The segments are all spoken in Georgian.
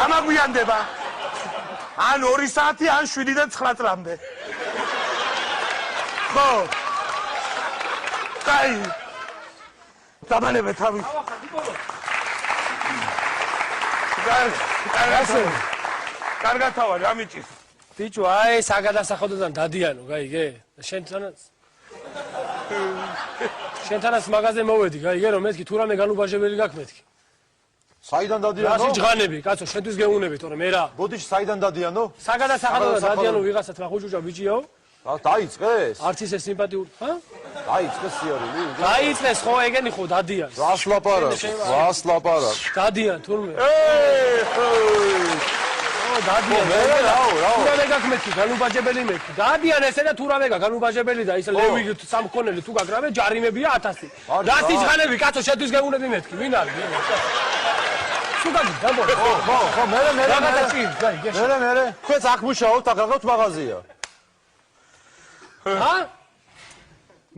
გამაგვიანდება. ან 2 საათი, ან 7-დან 9 წლამდე. ხო. კაი. დამანებე თავი. კარგად თავარი, ამიჭის. ბიჭო, აი, საგადასახადოდან დადიანო, გაიგე? შენთანაც მაღაზიაზე მოვედი, გაიგე, რომ მეთქი თუ რამე განუბაჟებელი გაქვს მეთქი. საიდან დადიანო? რასი ჯღანები, კაცო, შენთვის გეუნები, თორე მე რა. ბოდიში საიდან დადიანო? საგადასახადოდან დადიანო ვიღაცა თვა ხუჭუჭა ბიჭიო. დაიწყეს? არც ისე სიმპათიური, ხა? დაიწყეს სიარული? დაიწყეს ხო ეგენი ხო დადიან. რას ლაპარაკ? დადიან თურმე. დადიან. რა. თურმე გაკმეთი, განუბაჟებელი მეთქი. დადიან ესე და თურმე განუბაჟებელი და ისე ლევი სამქონელი თუ გაგრავე ჯარიმებია 1000. რასი ჯღანები, კაცო, შენთვის გეუნები მეთქი, ვინ არის? სუგაგი, დაბოლო. ხო, მე. რაღაცა ჭირს, გაიგე. მე. თქვენც აქ მუშაობთ, აქ გაგავთ მაღაზია. ჰა?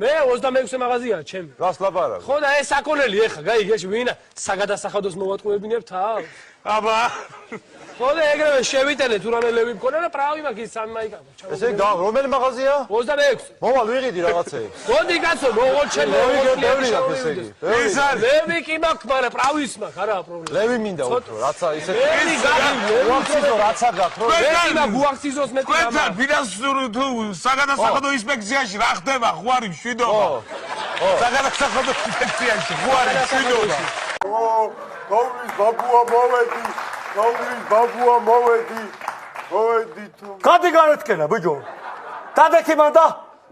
მე 26 მაღაზიაა ჩემი. რას ლაპარაკ? ხო და ეს საკონელი ეხა, გაიგე, ვინა საგადასახადოს მოვატყუებინებ თავს. აბა. ხო და ეგრევე შევიტანე თუ რამე ლევი მქონდა და პრავი მაგის სამი მაიკა. ესე რომელი მაღაზია? 26. მოვალ ვიღიდი რაღაცე. მოდი კაცო, მოვოლჩენ ლევი გაქვს ესე იგი. ლევი კი მაქვს, მაგრამ პრავის მაქვს, არაა პრობლემა. ლევი მინდა უფრო, რაცა ისე. ლევი უაქციზო რაცა გაქვს, რო მეტი მაგ უაქციზოს მეტი გამა. თქვენთან ფინანსური თუ საგადასახადო ინსპექციაში რა ხდება? ხوارი მშვიდობა. საგადასახადო ინსპექციაში ხوارი მშვიდობა. გავლის ბაბუა მოვედი თუ გადი განეთქენა ბიჭო დადექი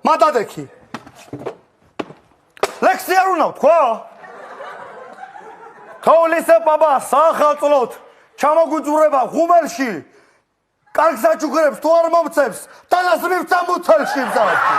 მანდადექი ლექსი არ უნდა თქვა თოვლისა ბაბა სახელწლოთ ჩამოგუძურება ღუმელში კარგსაჩუქრებს თუ არ მომწევს დანას მივცა მუცელში მზადში